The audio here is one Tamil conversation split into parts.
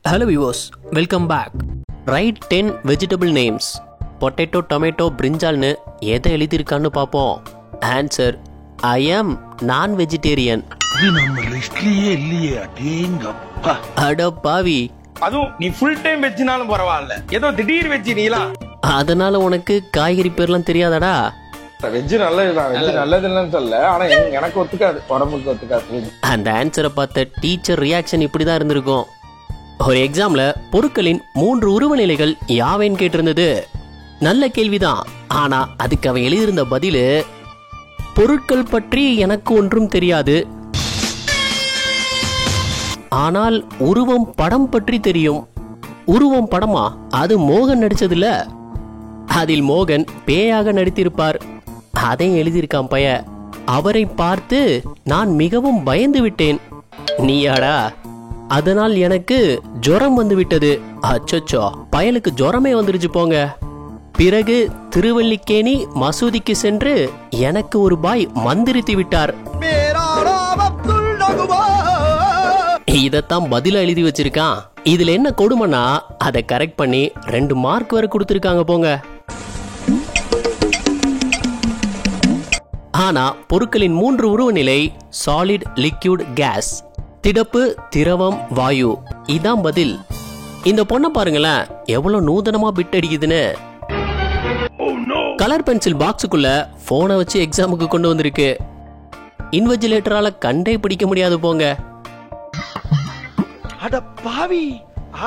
Hello viewers, welcome back. Write 10 vegetable names. Potato, tomato, brinjalnu எதை எழுதியிருக்கான்னு பார்ப்போம். Answer: I am non-vegetarian. இது நம்ம லிஸ்ட்லயே இல்லையே. அடேங்கப்பா. அட பாவி. அதுவும் நீ ஃபுல் டைம் வெஜ்னாலும் பரவாயில்ல, ஏதோ திடீர் வெஜ் நீலா. அதனால உனக்கு காய்கறி பேர்லாம் தெரியாதாடா? வெஜ் நல்லதுதான், வெஜ் நல்லதுன்னு சொல்ல, ஆனா எனக்கு ஒத்துக்காது, உடம்புக்கு ஒத்துக்காது. அந்த ஆன்சரை பார்த்த டீச்சர் ரியாக்ஷன் இப்படிதான் இருந்திருக்கும். ஒரு எக்ஸாம்ல பொருட்களின் 3 உருவநிலைகள் யாவேன்னு கேட்டிருந்தது. நல்ல கேள்விதான், ஆனா அதுக்கு அவன் எழுதியிருந்த பதிலு, பொருட்கள் பற்றி எனக்கு ஒன்றும் தெரியாது, ஆனால் உருவம் படம் பற்றி தெரியும். உருவம் படமா? அது மோகன் நடிச்சதுல. அதில் மோகன் பேயாக நடித்திருப்பார். அதையும் எழுதியிருக்கான் பைய. அவரை பார்த்து நான் மிகவும் பயந்து விட்டேன். நீயாடா? அதனால் எனக்கு ஜுரம் வந்து விட்டது. அச்சோ, பயலுக்கு ஜுரமே வந்துருச்சு போங்க. பிறகு திருவல்லிக்கேணி மசூதிக்கு சென்று எனக்கு ஒரு பாய் மந்திரித்து விட்டார். இதத்தான் பதிலா எழுதி வச்சிருக்கான். இதுல என்ன கொடுமைனா, அதை கரெக்ட் பண்ணி 2 மார்க் வரை கொடுத்திருக்காங்க போங்க. ஆனா பொருட்களின் 3 உருவநிலை சாலிட், லிக்விட், கேஸ், திடப்பு, திரவம், வாயு. இதான் பதில். இந்த பொண்ணை பாருங்களேன், எவ்வளவு நூதனமா பிட் அடிக்குதுன்னு. கலர் பென்சில் பாக்ஸுக்குள்ள போனை வச்சு எக்ஸாமுக்கு கொண்டு வந்திருக்கு. இன்விஜிலேட்டரால கண்டே பிடிக்க முடியாது போங்க. அட பாவி,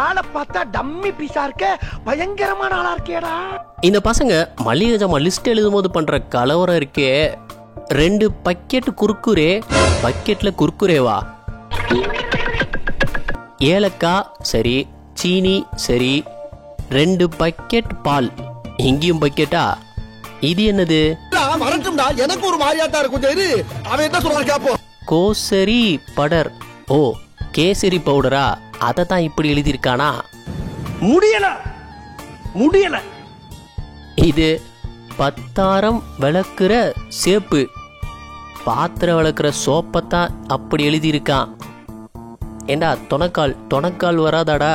ஆளை பார்த்தா டம்மி பீஸா இருக்க, பயங்கரமான ஆளா இருக்கேடா. இந்த பசங்க மளிகை ஜாமான் லிஸ்ட் எழுதும் போது பண்ற கலவரம் இருக்கே. 2 பக்கெட் குர்குரே, பக்கெட்ல குர்குரேவா? ஏலக்காய் சரி, சீனி சரி, 2 பக்கெட் பால், இங்கேயும் பக்கெட்டா? இது என்னது? மறந்துடா, எனக்கு ஒரு மாதிரியாட்டா இருக்கும். சரி, அவன் என்ன சொல்றான் கேப்போம். கோசரி படர். ஓ, கேசரி பவுடரா? அதை தான் இப்படி எழுதியிருக்கானா? முடியல. இது பத்தாரம் விளக்குற சேப்பு. பாத்திரம் விளக்குற சோப்பத்தான் அப்படி எழுதியிருக்கான். ஏண்டா தொணக்கால் வராதாடா?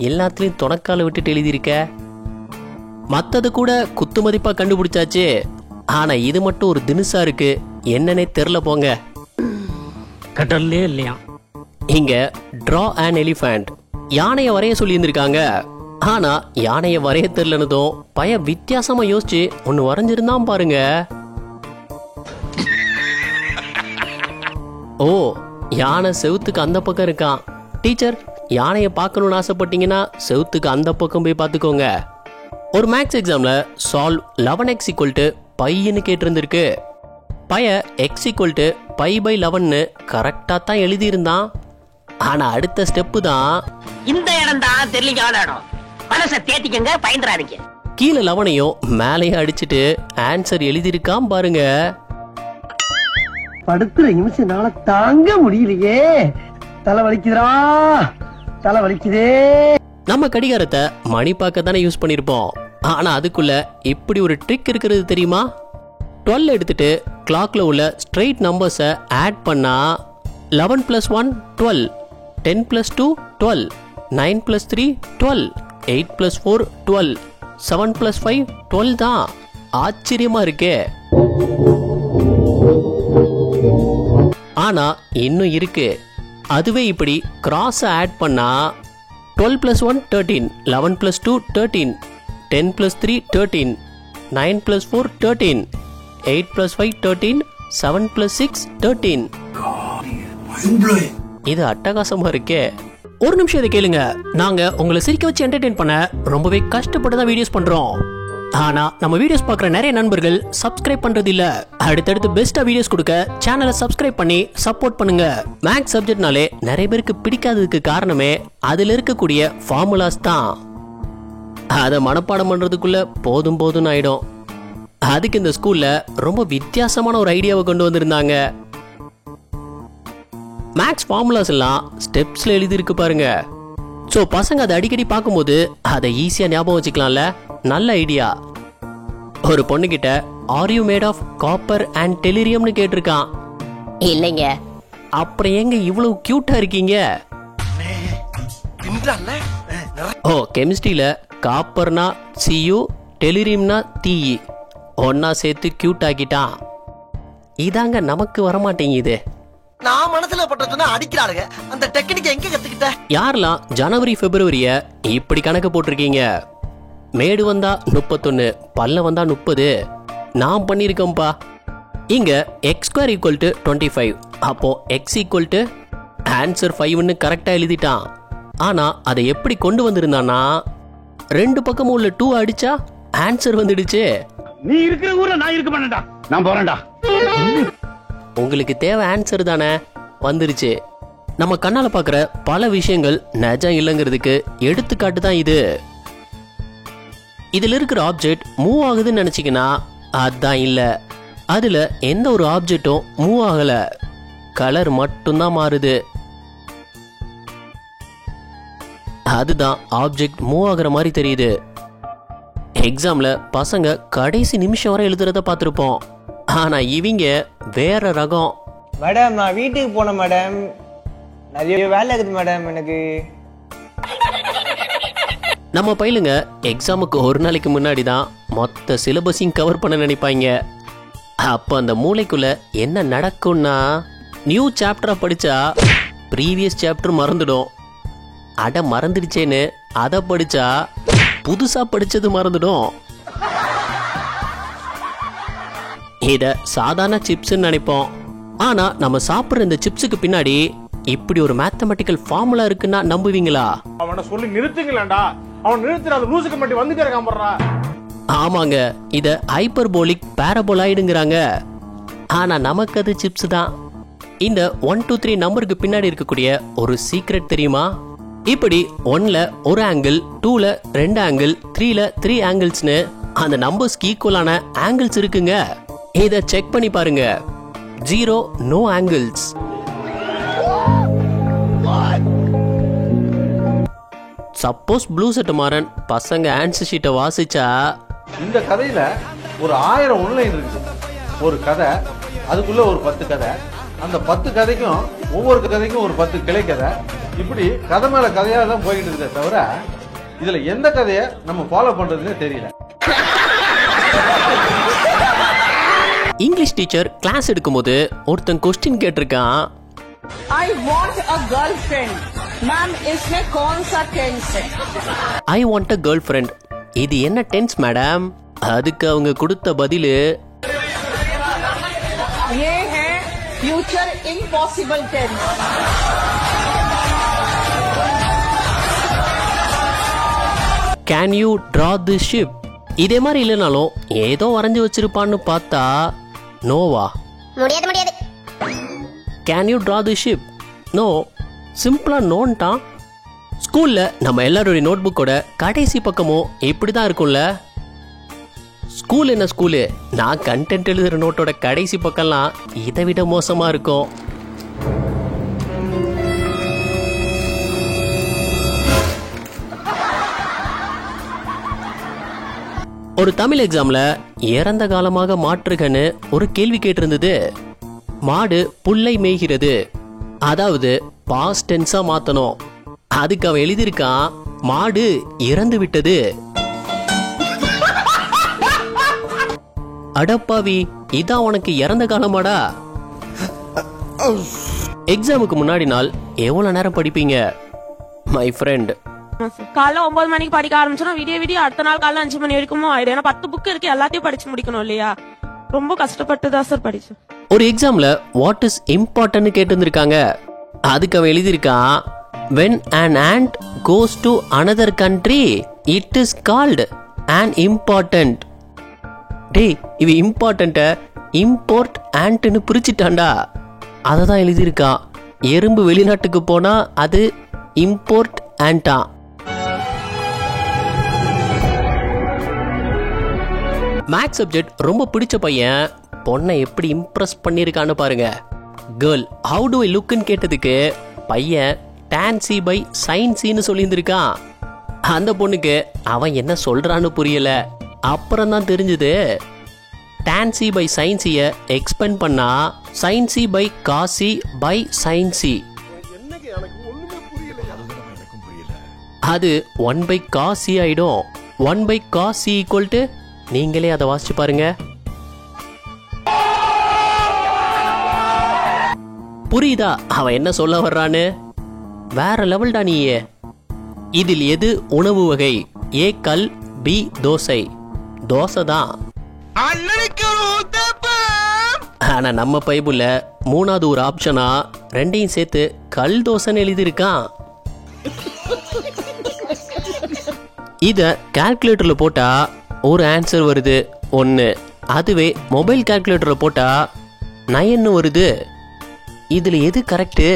எல்லாத்துலயும் தொணக்கால விட்டுட்டு எழுதியிருக்க. மத்தது கூட குத்து மதிப்பா கண்டுபிடிச்சாச்சு, ஆனா இது மட்டும் ஒரு தினுசா இருக்கு. என்னன்னே தெரியல போங்க. கடல்லே இல்லையா? இங்க டிரா an elephant, யானைய வரைய சொல்லி இருந்திருக்காங்க. ஆனா யானைய வரைய தெரியலனதும் பய வித்தியாசமா யோசிச்சு ஒன்னு வரைஞ்சிருந்தான் பாருங்க. ஓ, யானை செவுத்துக்கு அந்த பக்கம் இருக்கான். டீச்சர், யானைய பார்க்கணும்னு ஆசைப்பட்டீங்கன்னா செவுத்துக்கு அந்த பக்கம் போய் பார்த்துக்கோங்க. ஒரு மேக்ஸ் எக்ஸாம்ல சால்வ் 11x = பைன்னு கேட்டிருந்திருக்கு. பைய x = π/11 கரெக்டா தான் எழுதியிருந்தான். ஆனா அடுத்த ஸ்டெப்பு தான், இந்த இடம் தான் தெரியல இடம், மனசை தேத்திக்கங்க, பயந்துறாதீங்க. கீழே 11ஐயும் மேலேயும் அடிச்சுட்டு ஆன்சர் எழுதியிருக்கான் பாருங்க. படுத்துற நிமிஷம்னால தாங்க முடியலையே, தலை வலிக்குதுடா, தலை வலிக்குதே. நம்ம கடிகாரத்தை மணி பார்க்க தானே யூஸ் பண்ணிருப்போம். ஆனா அதுக்குள்ள இப்படி ஒரு ட்ரிக் இருக்கிறது தெரியுமா? 12 எடுத்துட்டு கிளாக்ல உள்ள ஸ்ட்ரெயிட் நம்பர்ஸை ஆட் பண்ணா 11 + 1 12, 10 + 2 12, 9 + 3 12, 8 + 4 12, 7 + 5 12 தான். ஆச்சரியமா இருக்கே. ஆனா இன்னும் இருக்கு. அதுவே இப்படி கிராஸ் ஆட் பண்ணா 12 + 1 13, 11 + 2 13, 10 + 3 13, 9 + 4 13, 8 + 5 13, 7 + 6 13. இது அட்டகாசமா இருக்கே. ஒரு நிமிஷம் இதை கேளுங்க. நாங்க உங்களை சிரிக்க வச்சு என்டர்டெயின் பண்ண ரொம்பவே கஷ்டப்பட்டு தான் வீடியோஸ் பண்றோம். ஆனா நம்ம வீடியோஸ் பார்க்குற நிறைய நண்பர்கள் சப்ஸ்கிரைப் பண்றது இல்ல. அடுத்தடுத்து பெஸ்டா வீடியோஸ் கொடுக்க சேனலை சப்ஸ்கிரைப் பண்ணி சப்போர்ட் பண்ணுங்க. மேக்ஸ் சப்ஜெக்ட்னாலே நிறைய பேருக்கு பிடிக்காததுக்கு காரணமே அதுல இருக்கக்கூடிய ஃபார்முலாஸ் தான். அதை மனப்பாடம் பண்றதுக்குள்ள போதும் ஆயிடும். அதுக்கு இந்த ஸ்கூல்ல ரொம்ப வித்தியாசமான ஒரு ஐடியாவை கொண்டு வந்திருந்தாங்க. மேக்ஸ் ஃபார்முலாஸ் எல்லாம் ஸ்டெப்ஸ்ல எழுதி இருக்கு பாருங்க. சோ பசங்க அதை அடிக்கடி பார்க்கும்போது அதை ஈஸியா ஞாபகம் வச்சுக்கலாம்ல. நல்ல ஐடியா. ஒரு பொண்ணு கிட்ட are you made of copper and டெலிரியம்னு கேட்டிருக்கான். இல்லைங்க. அப்புறம் ஏங்க இவ்வளவு கியூட்டா இருக்கீங்க? ஓ கெமிஸ்ட்ரியில காப்பர்னா சியு, டெலிரிம்னா தீயி, ஒன்னா சேர்த்து கியூட் ஆக்கிட்டான். இதாங்க நமக்கு வரமாட்டேங்குது. நான் மனசுல பட்டதுன்னா அடிக்கிறாளுங்க. அந்த டெக்னிக் எங்க கத்துக்கிட்ட? யாரெல்லாம் ஜனவரி பிப்ரவரிய இப்படி கணக்கு போட்டிருக்கீங்க? மேடு வந்தா 31, பல்ல வந்தா 30. நான் பண்ணிருக்கேன்பா. இங்க x² = 25. அப்போ x = ஆன்சர் 5ன்னு கரெக்டா எழுதிட்டான். ஆனா அதை எப்படி கொண்டு வந்திருந்தானா, ரெண்டு பக்கமும் உள்ள 2 அடிச்சா ஆன்சர் வந்துடுச்சு. நீ இருக்கிற ஊர்ல நான் இருக்க மாட்டேன்டா, நான் போறேன்டா. உங்களுக்கு தேவை ஆன்சர் தானே, வந்துருச்சு. நம்ம கண்ணால பாக்குற பல விஷயங்கள் நிஜம் இல்லைங்கிறதுக்கு எடுத்துக்காட்டு தான் இது. இதுல இருக்கிற ஆப்ஜெக்ட் மூவ் ஆகுதுன்னு நினைச்சீங்கன்னா அதான் இல்ல. அதுல எந்த ஒரு ஆப்ஜெக்டும் மூவ் ஆகல, கலர் மட்டும்தான் மாறுது. அதுதான் ஆப்ஜெக்ட் மூவ் ஆகுற மாதிரி தெரியுது. எக்ஸாம்ல பசங்க கடைசி நிமிஷம் வரை எழுதுறத பார்த்திருப்போம். ஆனா இவங்க வேற ரகம். மேடம் நான் வீட்டுக்கு போனேன் மேடம், நிறைய வேலை இருக்குது மேடம் எனக்கு. நம்ம பையலுங்க எக்ஸாமுக்கு ஒரு நாளைக்கு முன்னாடி தான் மொத்த சிலபஸையும் கவர் பண்ண நினைப்பாங்க. அப்ப அந்த மூளைக்குள்ள என்ன நடக்கும்னா, நியூ சாப்டரா படிச்சா ப்ரீவியஸ் சாப்டர் மறந்துடும். அட மறந்துடுச்சேன்னு அதை படிச்சா புதுசா படிச்சது மறந்துடும். இத சாதாரண சிப்ஸ்ன்னு நினைப்போம். ஆனா நம்ம சாப்பிடுற இந்த சிப்ஸுக்கு பின்னாடி இப்படி ஒரு மேத்தமெட்டிக்கல் ஃபார்முலா இருக்குன்னா நம்புவீங்களா? அவனை சொல்லி நிறுத்துங்களேன்டா. அவன் நிறுத்துறாத லூசுக்கு மட்டும் வந்துட்டே இருக்கான் போறா. ஆமாங்க, இத ஹைப்பர்போலிக் பாராபோலாய்டுங்கறாங்க. ஆனா நமக்கு அது சிப்ஸ் தான். இந்த 1 2 3 நம்பருக்கு பின்னாடி இருக்கக்கூடிய ஒரு சீக்ரெட் தெரியுமா? இப்படி 1ல ஒரு ஆங்கிள், 2ல 2 ஆங்கிள், 3ல 3 ஆங்கிள்ஸ்னு அந்த நம்பர்ஸ்க்கு ஈக்குவலான ஆங்கிள்ஸ் இருக்குங்க. இத செக் பண்ணி பாருங்க. 0 no angles. Suppose blue set Maran பசங்க ஆன்சர் ஷீட்டை வாசிச்சா, இந்த கதையில ஒரு 1000 ஒன்லைன் இருக்கு. ஒரு கதை, அதுக்குள்ள ஒரு 10 கதை, அந்த 10 கதைக்கும் ஒவ்வொரு கதைக்கும் ஒரு 10 கிளை கதை, இப்படி கதை மேல கதையா தான் போயிட்டு இருக்க தவிர இதுல எந்த கதையை நம்ம ஃபாலோ பண்றதுன்னே தெரியல. இங்கிலீஷ் டீச்சர் கிளாஸ் எடுக்கும்போது ஒருத்தன் கொஸ்டின் கேட்டிருக்கான். I want a girlfriend. Ma'am इसमें कौन सा टेंस है? I want a girlfriend. இது என்ன டென்ஸ் மேடம்? அதுக்கு அவங்க கொடுத்த பதிலு, ये है future impossible tense. Can you draw this ship? இதே மாதிரி இல்லைனாலும் ஏதோ வரைஞ்சு வச்சிருப்பான்னு பார்த்தா நோவா? முடியாது முடியாது. Can you draw this ship? No, சிம்பிளா நோன்ட்டான். ஸ்கூல்ல நம்ம எல்லாருடைய நோட் புக்கோட கடைசி பக்கமும் இப்படிதான் இருக்கும்ல. ஸ்கூல் என்ன ஸ்கூலு, நான் கண்டென்ட் எழுதுற நோட்டோட கடைசி பக்கம்லாம் இதை விட மோசமா இருக்கும். ஒரு தமிழ் எக்ஸாம்ல இறந்த காலமாக மாற்றுகன்னு ஒரு கேள்வி கேட்டிருந்தது. மாடு புல்லை மேய்கிறது, அதாவது பாஸ்ட் டென்ஸா மாத்தணும். அதுக்கு அவன் எழுதியிருக்கான், மாடு இறந்து விட்டது. அடப்பாவி, இதான் உனக்கு இறந்த காலமாடா? எக்ஸாமுக்கு முன்னாடி நாள் எவ்வளவு நேரம் படிப்பீங்க மை ஃப்ரெண்ட்? காலைல 9 மணிக்கு படிக்க ஆரம்பிச்சோம், விடிய அடுத்த நாள் காலைல 5 மணி வரைக்கும் ஆயிடும். ஏன்னா 10 புக் இருக்கு, எல்லாத்தையும் படிச்சு முடிக்கணும் இல்லையா? ரொம்ப கஷ்டப்பட்டு தான் சார் படிச்சேன். ஒரு எக்ஸாம்ல வாட் இஸ் இம்பார்ட்டன்ட் கேட்டிருந்திருக்காங்க. அதுக்கு அவன் எழுதியிருக்கான், when an ant goes to another country it is called an important. டேய், இவ இம்பார்ட்டன்ட்ட இம்போர்ட் ஆண்ட்னு பிரிச்சுட்டான்டா. அதை தான் எழுதியிருக்கான். எறும்பு வெளிநாட்டுக்கு போனா அது இம்போர்ட் ஆண்டா. மேக்ஸ் சப்ஜெக்ட் ரொம்ப பிடிச்ச பையன் பொண்ணை எப்படி இம்ப்ரெஸ் பண்ணிருக்கான்னு பாருங்க. கேர்ள் ஹவு டு ஐ லுக்னு கேட்டதுக்கு பையன் tan c by sin cன்னு சொல்லியிருந்திருக்கான். அந்த பொண்ணுக்கு அவன் என்ன சொல்றான்னு புரியல. அப்புறம் தான் தெரிஞ்சது, tan c by sin c expand பண்ணா sin c by cos c by sin c. என்னங்க அது 1/cos c ஆயிடும். 1/cos c ஈக்குவல் டு, நீங்களே அதை வாசிச்சு பாருங்க. புரியுதா அவன் என்ன சொல்ல வர்றான்னு? வேற லெவல்டா நீயே. இதில் எது உணவு வகை? ஏ கல், பி தோசை. தோசை தான். ஆனா நம்ம பைபிள்ல மூணாவது ஒரு ஆப்ஷனா ரெண்டையும் சேர்த்து கல் தோசைன்னு எழுதியிருக்கான். இத கால்குலேட்டர்ல போட்டா ஒரு ஆன்சர் வருது 1. அதுவே மொபைல் கால்குலேட்டர்ல போட்டா 9 வருது. இதுல எது கரெக்ட்?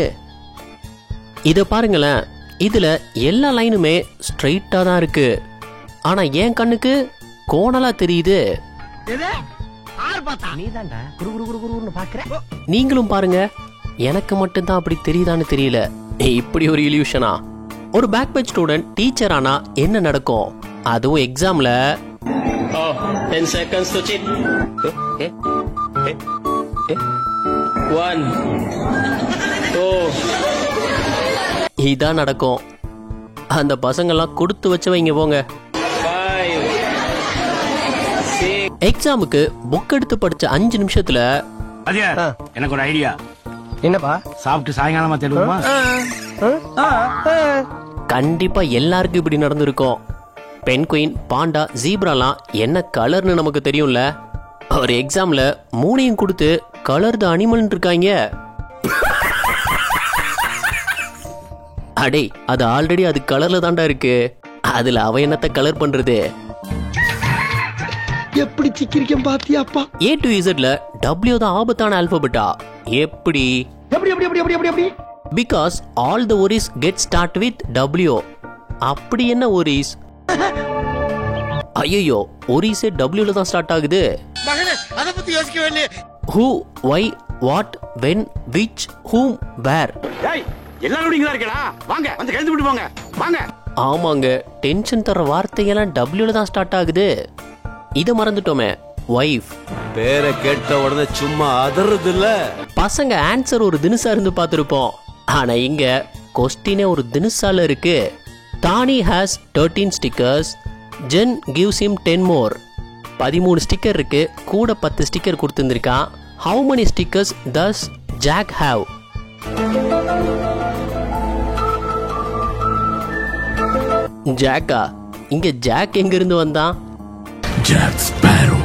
இத பாருங்களேன். இதுல எல்லா லைனுமே ஸ்ட்ரைட்டா தான் இருக்கு. ஆனா என் கண்ணுக்கு கோணலா தெரியுது. நீங்களும் பாருங்க. எனக்கு மட்டும்தான் அப்படி தெரியுதான்னு தெரியல. இப்படி ஒரு இல்யூஷனா? ஒரு பேக் பெஞ்ச் ஸ்டூடெண்ட் டீச்சர் ஆனா என்ன நடக்கும்? அதுவும் எக்ஸாம்ல 10 seconds to cheat. 1 2 இதான் நடக்கும். அந்த பசங்கெல்லாம் கொடுத்து வச்சவங்க போங்க. 5 6 எக்ஸாமுக்கு புக் எடுத்து படிச்ச 5 நிமிஷத்துல எனக்கு ஒரு ஐடியா. என்னப்பா? சாப்பிட்டு சாயங்காலமா தெரியுமா? கண்டிப்பா எல்லாருக்கும் இப்படி நடந்திருக்கும். பென்குயின், பாண்டா, ஜீப்ராலாம் என்ன கலர்னு நமக்கு தெரியும்ல. ஒரு எக்ஸாம்ல 3 கொடுத்து கலர் த அனிமல் இருக்காங்க. அடே, அது ஆல்ரெடி அது கலர்ல தாண்டா இருக்கு. அதுல அவ என்னத்த கலர் பண்றது? எப்படி சிக்கிரிக்கம் பாத்தியாப்பா? A to Z ல W தான் ஆபத்தான ஆல்பபெட்டா. எப்படி? Because all the worries get start with W. அப்படி என்ன worries? ஐயோ, worries W ல தான் ஸ்டார்ட் ஆகுது. மகனே, அத பத்தி யோசிக்கவே இல்ல. Who, why, what, when, which, whom, where. டேய், எல்லாரும் இங்க இருக்கடா. வாங்க, வந்து கழுத்து விட்டு போங்க. வாங்க. ஆமாங்க, டென்ஷன் தர வார்த்தையெல்லாம் W ல தான் ஸ்டார்ட் ஆகுது. இத மறந்துட்டோமே. வைஃப் பேரை கேட்ட உடனே சும்மா அதறது இல்ல. பசங்க ஆன்சர் ஒரு தினுசா இருந்து பார்த்திருப்போம். ஆனா இங்க கொஸ்டினே ஒரு தினுசால இருக்கு. Dani has 13 stickers. Jen gives him 10 more. 13 sticker இருக்கு. கூட 10 ஸ்டிக்கர் கொடுத்திருக்கான். How many stickers does Jack have? ஜாக்கா? இங்க ஜாக் எங்க இருந்து வந்தான்? Jack Sparrow.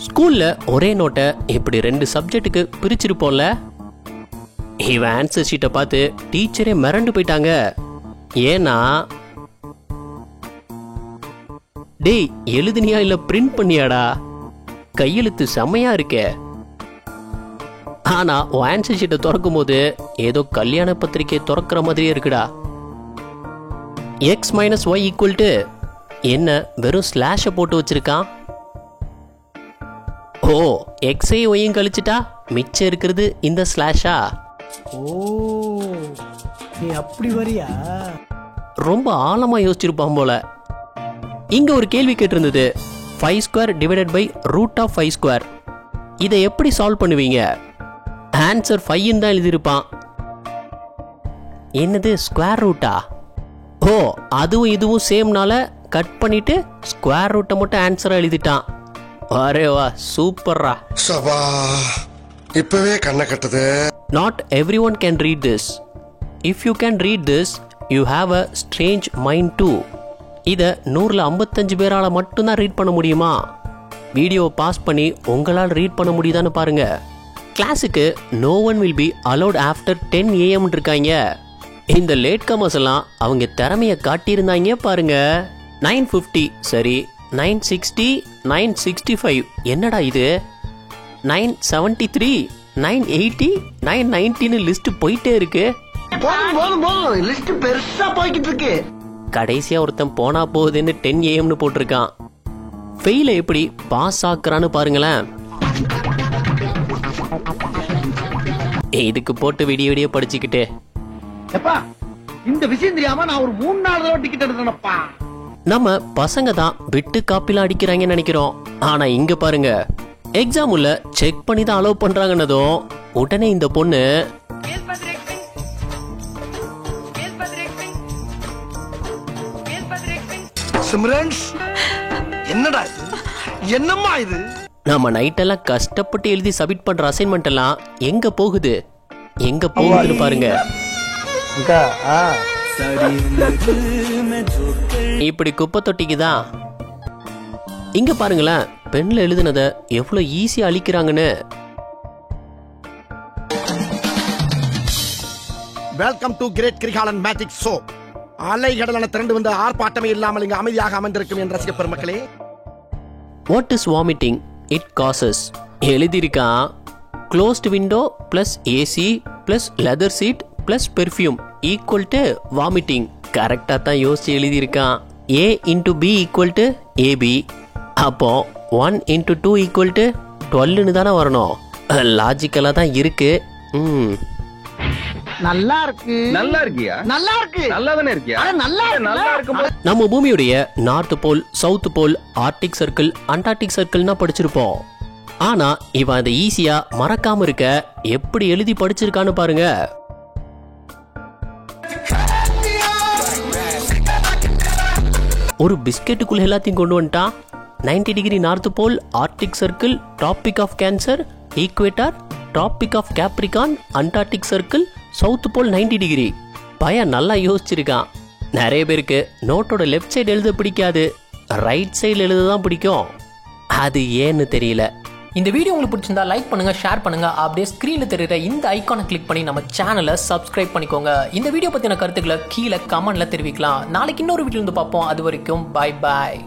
ஸ்கூல்ல ஒரே நோட்டை இப்படி 2 சப்ஜெக்ட்டுக்கு பிரிச்சிருப்போம்ல. இவன் ஆன்சர் ஷீட்டை பார்த்து டீச்சரே மிரண்டு போயிட்டாங்க. ஏன்னா, டேய் எழுதுனியா இல்ல பிரிண்ட் பண்ணியாடா? கையெழுத்து செம்மையா இருக்கே. ஆனா ஆன்சர் ஷீட்டை திறக்கும் போது ஏதோ கல்யாண பத்திரிகை திறக்கிற மாதிரியே இருக்குடா. x - y = என்ன வெறும் ஸ்லாஷ போட்டு வச்சிருக்கான். ஓ, எக்ஸையும் ஒய்யும் கழிச்சிட்டா மிச்சம் இருக்கிறது இந்த ஸ்லாஷா? ஓ, நீ அப்படி வரியா? ரொம்ப ஆழமா யோசிச்சிருப்பான் போல. இங்க ஒரு கேள்வி கேட்டிருந்தது. 5² / √5². இதை எப்படி சால்வ் பண்ணுவீங்க? ஆன்சர் 5 தான் எழுதியிருப்பான். என்னது ஸ்கொயர் ரூட்டா? ஓ, அதுவும் இதுவும் சேம்னால கட் பண்ணிட்டு ஸ்கொயர் ரூட்டை மட்டும் ஆன்சரா எழுதிட்டான். அரே வா, சூப்பர்ரா. சபா, இப்பவே கண்ண கட்டுது. Not everyone can read this. If you can read this, you have a strange mind too. இத 100ல 55 பேரால மட்டும்தான் ரீட் பண்ண முடியுமா? வீடியோவை பாஸ் பண்ணி உங்களால் ரீட் பண்ண முடியுதான்னு பாருங்க. கிளாஸுக்கு no one will be allowed after 10 AM இருக்காங்க. இந்த லேட் கமர்ஸ் எல்லாம் அவங்க திறமைய காட்டியிருந்தாங்க பாருங்க. 950 சரி, 960, 965 என்னடா இது? 973, 980, 990 லிஸ்ட் போயிட்டே இருக்கு. போதும் லிஸ்ட் பெருசா போய்கிட்டு இருக்கு. கடைசியா ஒருத்தன் போனா போகுதுன்னு 10 AM போட்டிருக்கான். ஃபெயில எப்படி பாஸ் ஆக்குறான்னு பாருங்களேன். இதுக்கு போட்டு விடிய படிச்சுக்கிட்டு இந்த விஷயம் தெரியாம நான் ஒரு 3-4 தடவை டிக்கெட் எடுத்தேனப்பா. நம்ம பசங்க தான் விட்டு காப்பில அடிக்கிறாங்கன்னு நினைக்கிறோம். ஆனா இங்க பாருங்க, எக்ஸாம் உள்ள செக் பண்ணி தான் அலோவ் பண்றாங்கன்னதும் உடனே இந்த பொண்ணு சிம்ரன்ஸ் என்னடா இது? என்னம்மா இது? நம்ம நைட்டெல்லாம் கஷ்டப்பட்டு எழுதி சப்மிட் பண்ற அசைன்மெண்ட் எல்லாம் எங்க போகுதுன்னு பாருங்க. இப்படி குப்பை தொட்டிக்கு தான். இங்க பாருங்களேன், பெண்ல எழுதுனத எவ்வளவு ஈஸியா அழிக்கிறாங்கன்னு. Welcome to great Kirikalan magic show. அலைகடலான திரண்டு வந்து ஆர்ப்பாட்டமே இல்லாமல் இங்கு அமைதியாக அமர்ந்திருக்கும் என் ரசிக பெருமக்களே. What is vomiting? It causes. எழுதியிருக்கான் closed window plus AC plus leather seat plus perfume equal to vomiting. கரெக்டா தான் யோசிச்சு எழுதியிருக்கான். A into B equal to AB. அப்போ 1 into 2 ஈக்குவல் டு 12ன்னு தானே வரணும். லாஜிக்கலா தான் இருக்கு. நல்லா இருக்கு. நல்லா இருக்கியா? நல்லா இருக்கு. நல்லா தானே இருக்கியா? நல்லா இருக்கு. நம்ம பூமியுடைய north pole, south pole, Arctic circle, antarctic சர்க்கிள்னா படிச்சிருப்போம். ஆனா இவன் அதை ஈஸியா மறக்காம இருக்க எப்படி எழுதி படிச்சிருக்கான்னு பாருங்க. ஒரு பிஸ்கெட்டுக்குள்ள எல்லாத்தையும் கொண்டு வந்துட்டான். 90 degree north pole, Arctic circle, tropic of cancer, equator, tropic of Capricorn, Antarctic circle, south pole 90 degree. பையன் நல்லா யோசிச்சிருக்கான். நிறைய பேருக்கு நோட்டோட லெஃப்ட் சைடு எழுத பிடிக்காது, ரைட் சைடு எழுத தான் பிடிக்கும். அது ஏன்னு தெரியல. இந்த வீடியோ உங்களுக்கு பிடிச்சிருந்தா லைக் பண்ணுங்க, ஷேர் பண்ணுங்க. அப்படியே ஸ்கிரீன்ல தெரியுற இந்த ஐகானை கிளிக் பண்ணி நம்ம சேனலை சப்ஸ்கிரைப் பண்ணிக்கோங்க. இந்த வீடியோ பத்தின கருத்துக்களை கீழே கமெண்ட்ல தெரிவிக்கலாம். நாளைக்கு இன்னொரு வீடியோ வந்து பார்ப்போம். அது வரைக்கும் பை பாய்.